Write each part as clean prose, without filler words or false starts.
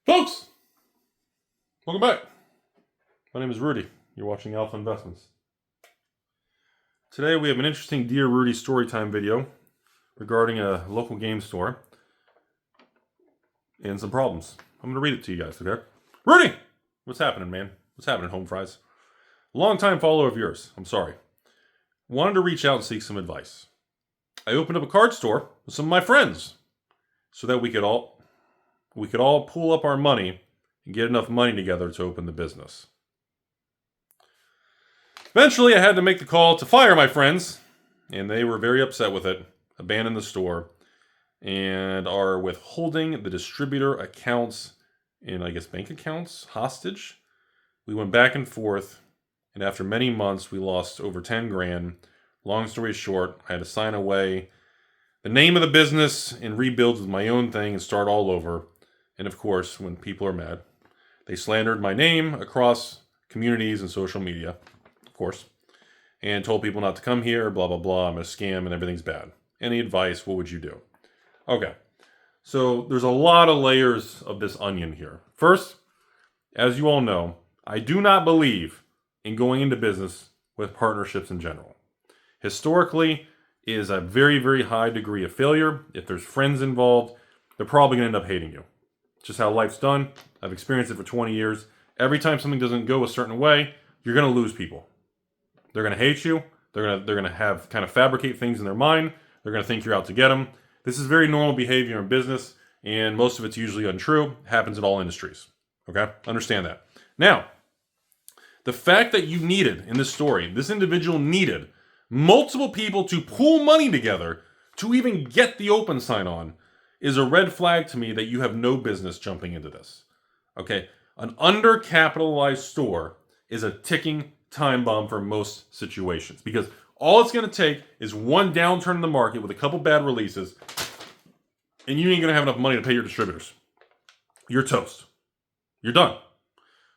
Folks, welcome back. My name is Rudy. You're watching Alpha Investments. Today we have an interesting Dear Rudy storytime video regarding a local game store and some problems. I'm going to read it to you guys, okay? Rudy! What's happening, man? What's happening, home fries? Long-time follower of yours. I'm sorry. Wanted to reach out and seek some advice. I opened up a card store with some of my friends so that we could all pool up our money and get enough money together to open the business. Eventually, I had to make the call to fire my friends, and they were very upset with it, abandoned the store, and are withholding the distributor accounts and, I guess, bank accounts hostage. We went back and forth, and after many months, we lost over 10 grand. Long story short, I had to sign away the name of the business and rebuild with my own thing and start all over. And of course, when people are mad, they slandered my name across communities and social media, of course, and told people not to come here, blah, blah, blah, I'm a scam and everything's bad. Any advice, what would you do? Okay, so there's a lot of layers of this onion here. First, as you all know, I do not believe in going into business with partnerships in general. Historically, it is a very, very high degree of failure. If there's friends involved, they're probably going to end up hating you. Just how life's done. I've experienced it for 20 years. Every time something doesn't go a certain way, you're going to lose people. They're going to hate you. They're going to have kind of fabricate things in their mind. They're going to think you're out to get them. This is very normal behavior in business, and most of it's usually untrue. It happens in all industries. Okay? Understand that. Now, the fact that you needed, in this story, this individual needed multiple people to pool money together to even get the open sign on is a red flag to me that you have no business jumping into this. Okay? An undercapitalized store is a ticking time bomb for most situations because all it's going to take is one downturn in the market with a couple bad releases and you ain't going to have enough money to pay your distributors. You're toast. You're done.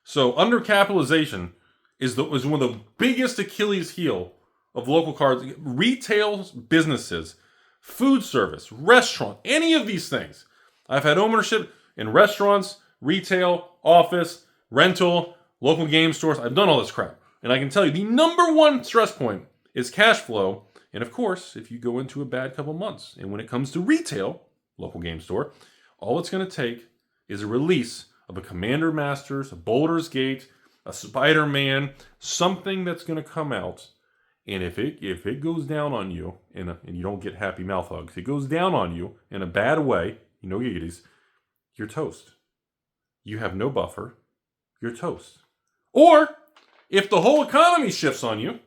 So undercapitalization is one of the biggest Achilles heel of local cards, retail businesses, food service, restaurant, any of these things. I've had ownership in restaurants, retail, office, rental, local game stores. I've done all this crap. And I can tell you the number one stress point is cash flow. And of course, if you go into a bad couple months, and when it comes to retail, local game store, all it's going to take is a release of a Commander Masters, a Boulder's Gate, a Spider-Man, something that's going to come out. And if it goes down on you, and you don't get happy mouth hugs, if it goes down on you in a bad way, you know giggities, you're toast. You have no buffer. You're toast. Or, if the whole economy shifts on you,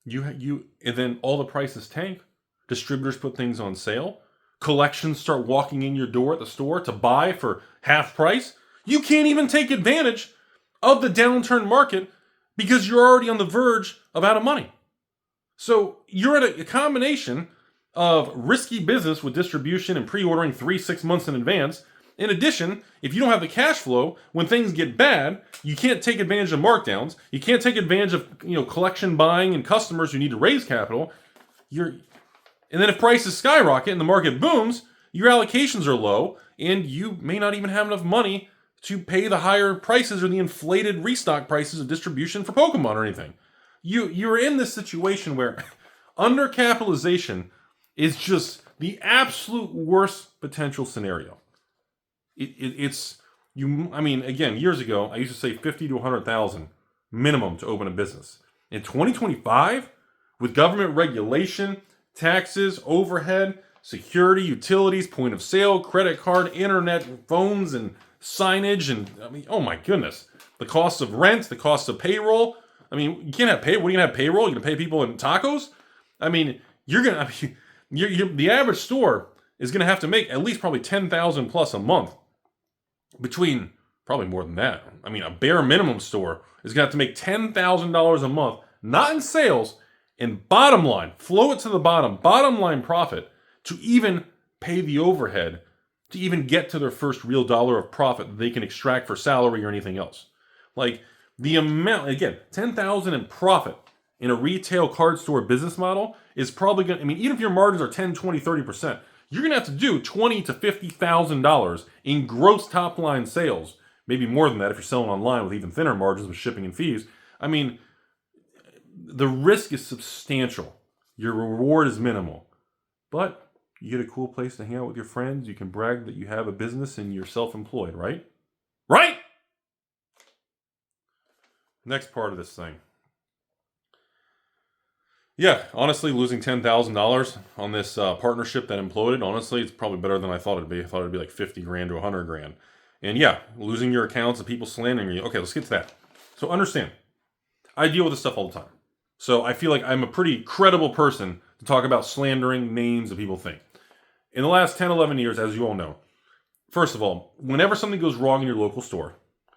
and then all the prices tank, distributors put things on sale, collections start walking in your door at the store to buy for half price, you can't even take advantage of the downturn market because you're already on the verge of out of money. So you're at a combination of risky business with distribution and pre-ordering 3-6 months in advance. In addition, if you don't have the cash flow, when things get bad, you can't take advantage of markdowns. You can't take advantage of collection buying and customers who need to raise capital. And then if prices skyrocket and the market booms, your allocations are low, and you may not even have enough money to pay the higher prices or the inflated restock prices of distribution for Pokemon or anything. You're in this situation where undercapitalization is just the absolute worst potential scenario. Again, years ago, I used to say 50 to 100,000 minimum to open a business. In 2025, with government regulation, taxes, overhead, security, utilities, point of sale, credit card, internet, phones, and signage, and oh my goodness, the cost of rent, the cost of payroll. You can't have payroll. What are you gonna have payroll? You're gonna pay people in tacos? The average store is gonna have to make at least probably 10,000 plus a month. Between probably more than that. A bare minimum store is gonna have to make $10,000 a month, not in sales, in bottom line, flow it to the bottom line profit to even pay the overhead, to even get to their first real dollar of profit that they can extract for salary or anything else. Like the amount, again, $10,000 in profit in a retail card store business model is probably going to, even if your margins are 10, 20, 30%, you're going to have to do $20,000 to $50,000 in gross top line sales. Maybe more than that if you're selling online with even thinner margins with shipping and fees. I mean, the risk is substantial. Your reward is minimal. But you get a cool place to hang out with your friends. You can brag that you have a business and you're self-employed, right? Right? Next part of this thing. Yeah, honestly, losing $10,000 on this partnership that imploded, honestly, it's probably better than I thought it'd be. I thought it'd be like 50 grand to 100 grand. And yeah, losing your accounts and people slandering you. Okay, let's get to that. So understand, I deal with this stuff all the time. So I feel like I'm a pretty credible person to talk about slandering names that people think. In the last 10, 11 years, as you all know, first of all, whenever something goes wrong in your local store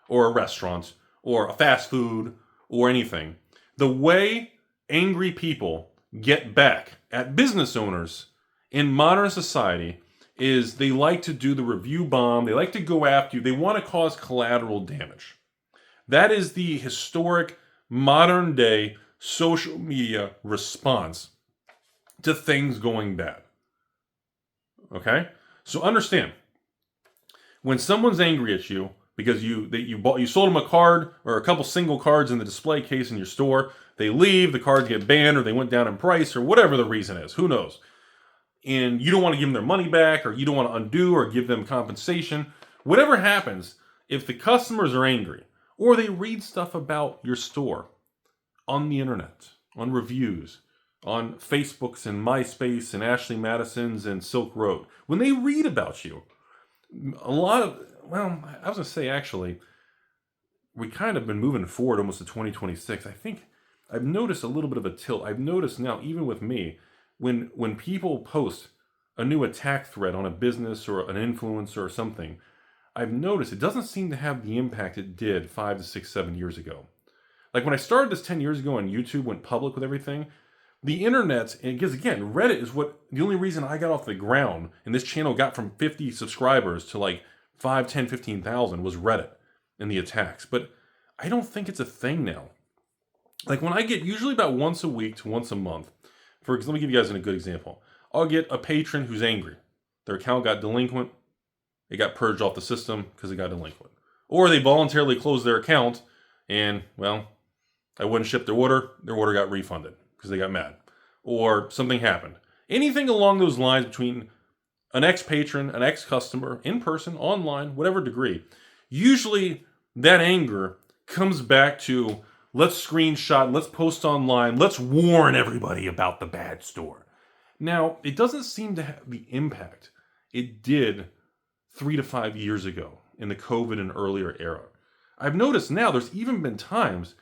or a restaurant or a fast food or anything, the way angry people get back at business owners in modern society is they like to do the review bomb. They like to go after you. They want to cause collateral damage. That is the historic modern day social media response to things going bad. Okay? So understand, when someone's angry at you because you sold them a card or a couple single cards in the display case in your store, they leave, the cards get banned or they went down in price or whatever the reason is, who knows? And you don't want to give them their money back or you don't want to undo or give them compensation. Whatever happens, if the customers are angry or they read stuff about your store on the internet, on reviews, on Facebooks and MySpace and Ashley Madison's and Silk Road, when they read about you, a lot of, well, I was going to say actually, we kind of been moving forward almost to 2026. I think I've noticed a little bit of a tilt. I've noticed now, even with me, when people post a new attack thread on a business or an influencer or something, I've noticed it doesn't seem to have the impact it did 5 to 6, 7 years ago. Like when I started this 10 years ago and YouTube went public with everything, the internet, and because again, Reddit is the only reason I got off the ground and this channel got from 50 subscribers to like 5, 10, 15,000 was Reddit and the attacks. But I don't think it's a thing now. Like when I get usually about once a week to once a month, let me give you guys a good example. I'll get a patron who's angry. Their account got delinquent. It got purged off the system because it got delinquent. Or they voluntarily closed their account and, well, I wouldn't ship their order got refunded because they got mad. Or something happened. Anything along those lines between an ex-patron, an ex-customer, in person, online, whatever degree. Usually that anger comes back to, let's screenshot, let's post online, let's warn everybody about the bad store. Now, it doesn't seem to have the impact it did 3 to 5 years ago in the COVID and earlier era. I've noticed now there's even been times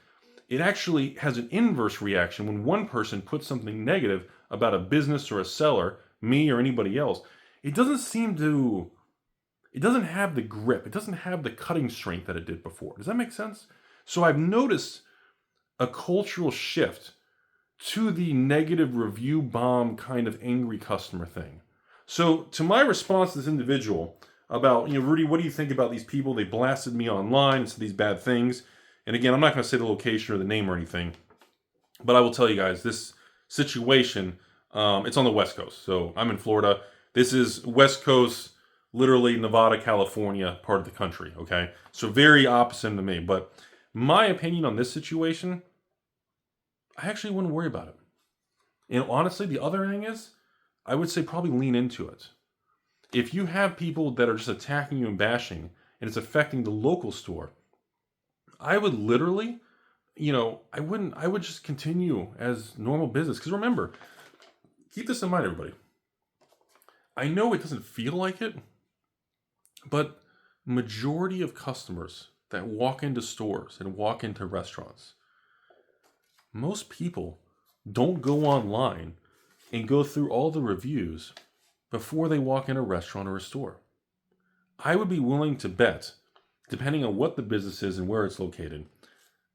it actually has an inverse reaction when one person puts something negative about a business or a seller, me or anybody else. It doesn't have the grip. It doesn't have the cutting strength that it did before. Does that make sense? So I've noticed a cultural shift to the negative review bomb kind of angry customer thing. So to my response to this individual about, Rudy, what do you think about these people? They blasted me online and said these bad things. And again, I'm not going to say the location or the name or anything, but I will tell you guys, this situation, it's on the West Coast. So I'm in Florida. This is West Coast, literally Nevada, California, part of the country, okay? So very opposite to me. But my opinion on this situation, I actually wouldn't worry about it. And honestly, the other thing is, I would say probably lean into it. If you have people that are just attacking you and bashing, and it's affecting the local store, I would literally, I would just continue as normal business. Because remember, keep this in mind, everybody. I know it doesn't feel like it, but majority of customers that walk into stores and walk into restaurants, most people don't go online and go through all the reviews before they walk in a restaurant or a store. I would be willing to bet, depending on what the business is and where it's located,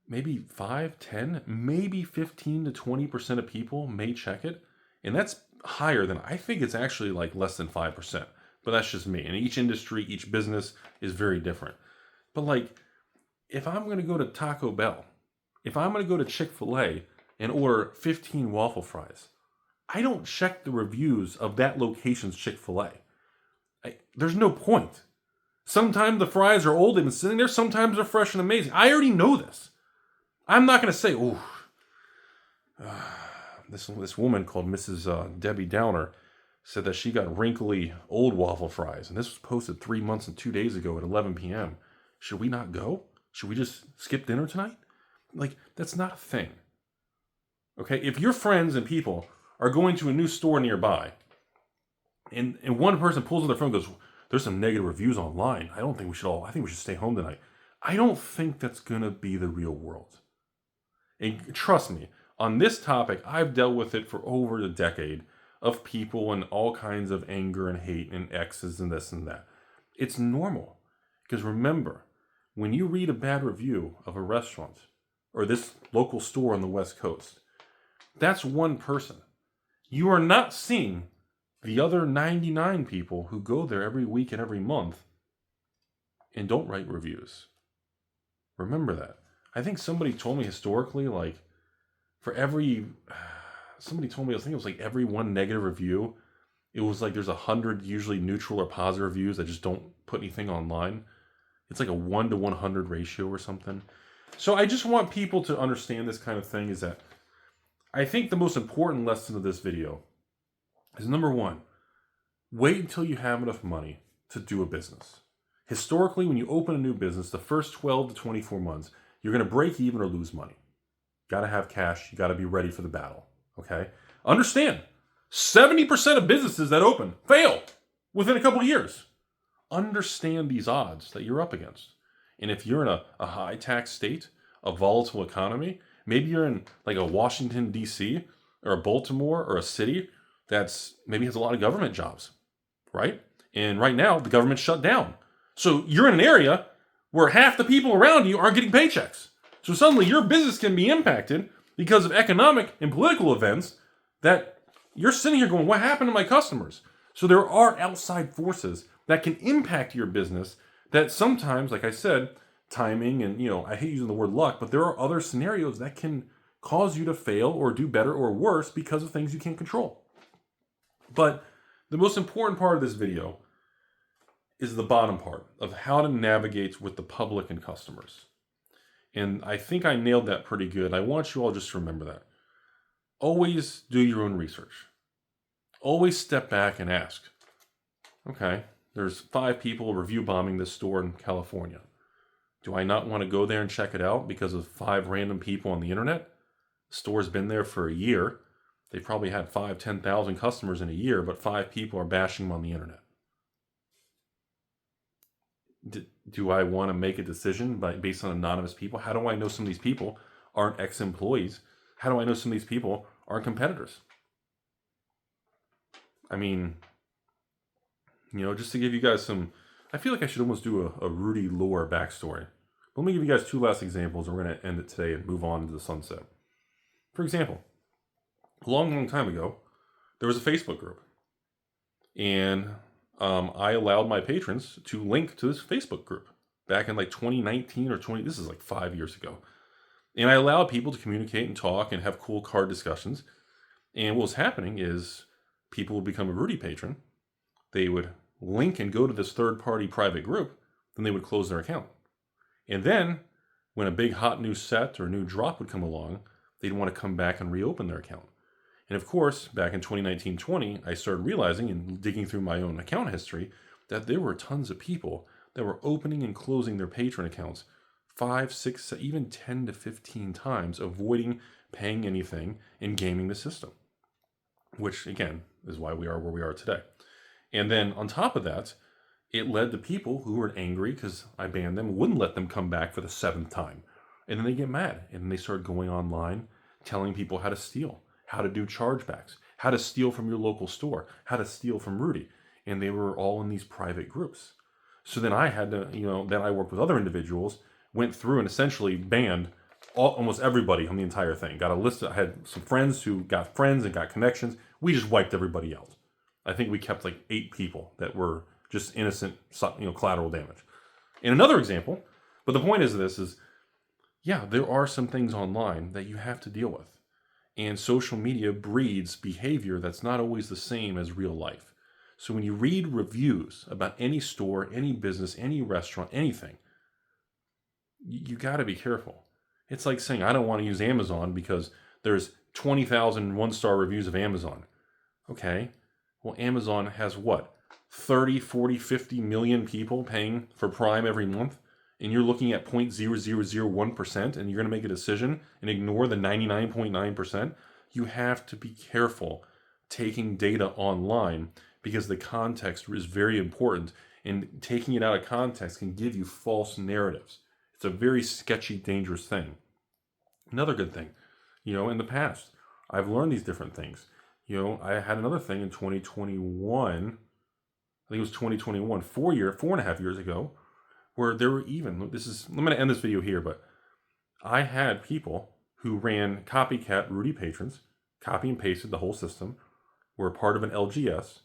maybe 5, 10, maybe 15 to 20% of people may check it. And that's higher than, I think it's actually like less than 5%. But that's just me. And each industry, each business is very different. But like, if I'm going to go to Taco Bell, if I'm going to go to Chick-fil-A and order 15 waffle fries, I don't check the reviews of that location's Chick-fil-A. There's no point. Sometimes the fries are old, they've been sitting there. Sometimes they're fresh and amazing. I already know this. I'm not going to say, oh, this woman called Mrs. Debbie Downer said that she got wrinkly old waffle fries. And this was posted 3 months and 2 days ago at 11 p.m. Should we not go? Should we just skip dinner tonight? Like, that's not a thing. Okay, if your friends and people are going to a new store nearby, and one person pulls on their phone and goes, there's some negative reviews online. I think we should stay home tonight. I don't think that's going to be the real world. And trust me, on this topic, I've dealt with it for over a decade of people and all kinds of anger and hate and X's and this and that. It's normal. Because remember, when you read a bad review of a restaurant or this local store on the West Coast, that's one person. You are not seeing the other 99 people who go there every week and every month and don't write reviews. Remember that. I think somebody told me historically, like, somebody told me, I think it was like every one negative review, it was like there's 100 usually neutral or positive reviews that just don't put anything online. It's like a 1 to 100 ratio or something. So I just want people to understand this kind of thing is that I think the most important lesson of this video is number one, wait until you have enough money to do a business. Historically, when you open a new business, the first 12 to 24 months, you're going to break even or lose money. Got to have cash. You got to be ready for the battle. Okay? Understand, 70% of businesses that open fail within a couple of years. Understand these odds that you're up against. And if you're in a high tax state, a volatile economy, maybe you're in like a Washington, D.C., or a Baltimore, or a city that's maybe has a lot of government jobs, right? And right now, the government's shut down. So you're in an area where half the people around you aren't getting paychecks. So suddenly your business can be impacted because of economic and political events that you're sitting here going, what happened to my customers? So there are outside forces that can impact your business that sometimes, like I said, timing and, I hate using the word luck, but there are other scenarios that can cause you to fail or do better or worse because of things you can't control. But the most important part of this video is the bottom part of how to navigate with the public and customers. And I think I nailed that pretty good. I want you all just to remember that. Always do your own research. Always step back and ask, okay, there's 5 people review bombing this store in California. Do I not want to go there and check it out because of 5 random people on the internet? The store's been there for a year. They probably had 10,000 customers in a year, but 5 people are bashing them on the internet. Do I want to make a decision based on anonymous people? How do I know some of these people aren't ex-employees? How do I know some of these people aren't competitors? I mean, just to give you guys some, I feel like I should almost do a Rudy lore backstory. Let me give you guys 2 last examples, and we're going to end it today and move on into the sunset. For example, a long time ago, there was a Facebook group. And I allowed my patrons to link to this Facebook group back in like 2019 or this is like 5 years ago. And I allowed people to communicate and talk and have cool card discussions. And what was happening is people would become a Rudy patron. They would link and go to this third-party private group. Then they would close their account. And then when a big hot new set or new drop would come along, they'd want to come back and reopen their account. And of course, back in 2019-20, I started realizing and digging through my own account history that there were tons of people that were opening and closing their patron accounts 5, 6, even 10 to 15 times, avoiding paying anything and gaming the system. Which, again, is why we are where we are today. And then on top of that, it led to people who were angry because I banned them, wouldn't let them come back for the 7th time. And then they get mad. And then they start going online, telling people how to steal, how to do chargebacks, how to steal from your local store, how to steal from Rudy. And they were all in these private groups. So then I had to, then I worked with other individuals, went through and essentially banned almost everybody on the entire thing. Got a list. I had some friends who got friends and got connections. We just wiped everybody out. I think we kept like 8 people that were just innocent, collateral damage. And another example, but the point is, yeah, there are some things online that you have to deal with. And social media breeds behavior that's not always the same as real life. So when you read reviews about any store, any business, any restaurant, anything, you got to be careful. It's like saying, I don't want to use Amazon because there's 20,000 one-star reviews of Amazon. Okay, well, Amazon has what? 30, 40, 50 million people paying for Prime every month, and you're looking at 0.0001%, and you're going to make a decision and ignore the 99.9%. You have to be careful taking data online because the context is very important, and taking it out of context can give you false narratives. It's a very sketchy, dangerous thing. Another good thing, in the past, I've learned these different things. I had another thing in 2021, I think it was 2021, 4.5 years ago, where there were I'm going to end this video here, but I had people who ran copycat Rudy patrons, copy and pasted the whole system, were part of an LGS,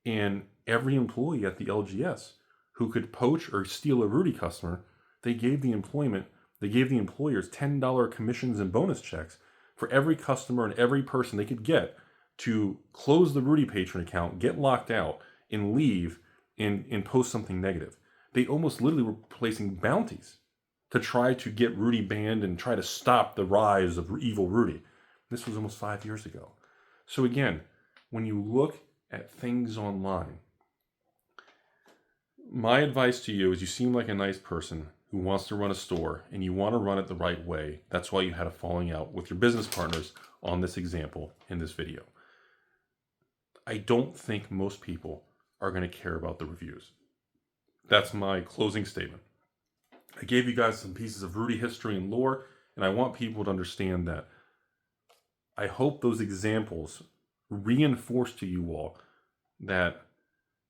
and every employee at the LGS who could poach or steal a Rudy customer, they gave the employers $10 commissions and bonus checks for every customer and every person they could get to close the Rudy patron account, get locked out, and leave and post something negative. They almost literally were placing bounties to try to get Rudy banned and try to stop the rise of evil Rudy. This was almost 5 years ago. So again, when you look at things online, my advice to you is, you seem like a nice person who wants to run a store and you want to run it the right way. That's why you had a falling out with your business partners on this example in this video. I don't think most people are going to care about the reviews. That's my closing statement. I gave you guys some pieces of Rudy history and lore, and I want people to understand that. I hope those examples reinforce to you all that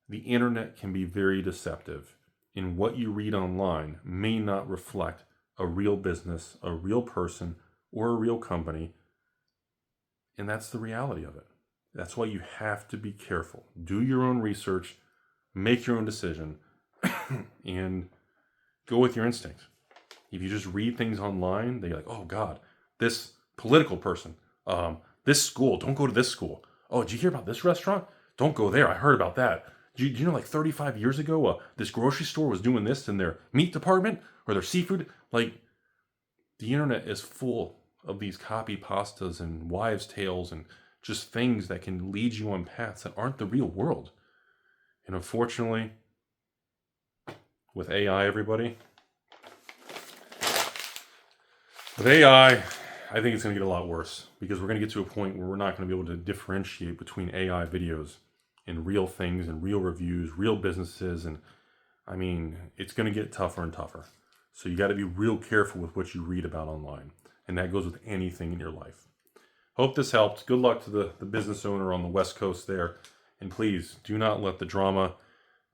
the internet can be very deceptive, and what you read online may not reflect a real business, a real person, or a real company, and that's the reality of it. That's why you have to be careful. Do your own research, make your own decision, and go with your instinct. If you just read things online, they're like, oh God, this political person, this school, don't go to this school. Oh, did you hear about this restaurant? Don't go there. I heard about that. Do you know, like 35 years ago, this grocery store was doing this in their meat department or their seafood? Like, the internet is full of these copy pastas and wives' tales and just things that can lead you on paths that aren't the real world. And unfortunately, with AI, everybody, with AI, I think it's going to get a lot worse, because we're going to get to a point where we're not going to be able to differentiate between AI videos and real things and real reviews, real businesses. And I mean, it's going to get tougher and tougher. So you got to be real careful with what you read about online. And that goes with anything in your life. Hope this helped. Good luck to the business owner on the West Coast there. And please do not let the drama,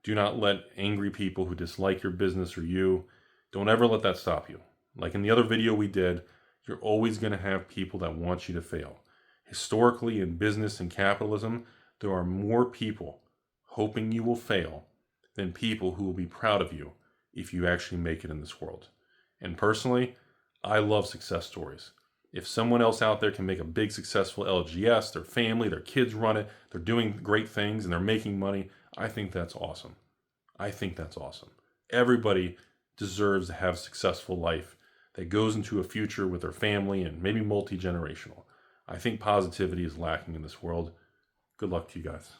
do not let angry people who dislike your business or you, don't ever let that stop you. Like in the other video we did, you're always going to have people that want you to fail. Historically, in business and capitalism, there are more people hoping you will fail than people who will be proud of you if you actually make it in this world. And personally, I love success stories. If someone else out there can make a big successful LGS, their family, their kids run it, they're doing great things and they're making money, I think that's awesome. I think that's awesome. Everybody deserves to have a successful life that goes into a future with their family and maybe multi-generational. I think positivity is lacking in this world. Good luck to you guys.